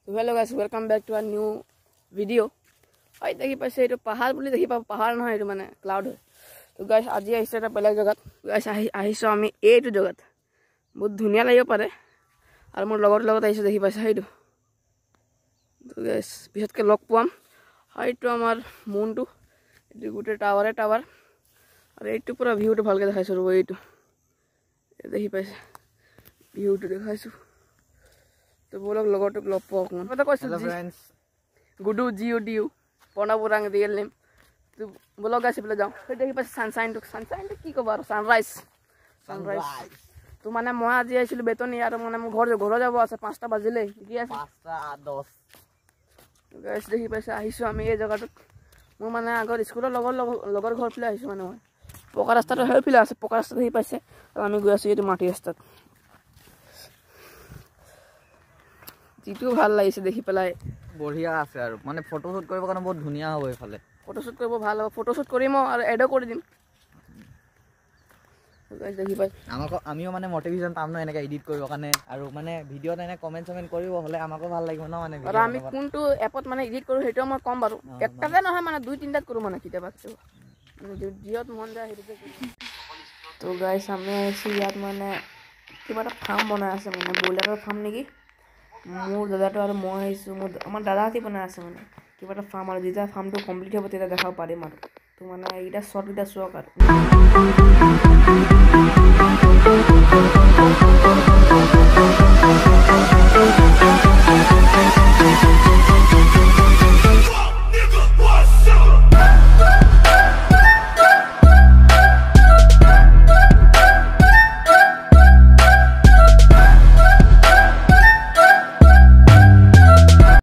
So hello guys, welcome back to a new video. I দেখি পাইছে এটো পাহাড় বুলি দেখি পাব পাহাড় নহয় এটো মানে ক্লাউড হয় তো গাইস আজি আহিছে এটা বেলেগ জায়গাত গাইস আহিছো আমি এইটো জায়গাত বহুত ধুনিয়া লাগিব পাৰে আৰু মোৰ লগৰ লগত আহিছে দেখি পাইছে এইটো তো গাইস পিছতকে লগ পাম এইটো আমাৰ মুনটো এটো গুটে টাৱাৰ আৰু এইটো পুৰা ভিউটো ভালকে দেখাইছো ৰব এইটো দেখি পাইছে ভিউটো দেখাইছো তো बोलो লগৰটোক লগ পাও কথা কৈছো हेलो फ्रेंड्स गुडू GUDU पनापुरांग रियल नेम तो बोलो गाइस बोले जाओ फिर देखि पास सनशाइन तो की कबार सनराइज तो माने মই আজি আইছিল বেতন ইয়াৰ মানে মোৰ ঘৰ যাব আছে 5টা বাজিলে কি আছে 5টা 10 গাইস দেখি পাইছে আহিছো আমি এই জায়গাটোত মোৰ মানে আগৰ স্কুলৰ লগৰ ঘৰ ফিলে আহিছো মানে মই পকা ৰাস্তাটো হেফিলে আছে পকা ৰাস্তা দেখি পাইছে আৰু আমি গৈ আছো এই মাটি ৰাস্তাত জিতু ভাল লাগিছে দেখি পেলাই বঢ়িয়া আছে আৰু মানে ফটোশুট কৰিব কাৰণে বহুত ধুনিয়া হ'ব এফালে ফটোশুট কৰিব ভাল হ'ব ফটোশুট কৰিম আৰু এডো কৰি দিম গাইস দেখি পাই আমিও মানে মোটিভেশন পাম ন এনেকা এডিট কৰিব কাৰণে আৰু মানে ভিডিঅ'ত এনে কমেন্ট কৰিব হলে আমাকো ভাল লাগিব ন মানে আৰু আমি কোনটো এপত মানে এডিট কৰো হেটো মই কম বাৰু একটাতে নহয় মানে দুই তিনটাত কৰো মানে কিটা মানে জিঅত মন যায় হেতুতে তো গাইস আমি আইছি ইয়াত মানে কিবা এটা ফার্ম বনাই আছে মানে ব্ৰইলাৰৰ ফাৰ্ম নেকি মোৰ দাদাটো আৰু মই আইছো আমাৰ দাদাটি বনাই আছে মানে কিবা এটা ফাৰ্ম আৰু যেতিয়া ফাৰ্মটো কমপ্লিট হ'ব তেতিয়া দেখাব পাৰিম আৰু তো মানে এটা শৰ্ট এটা শোক আৰু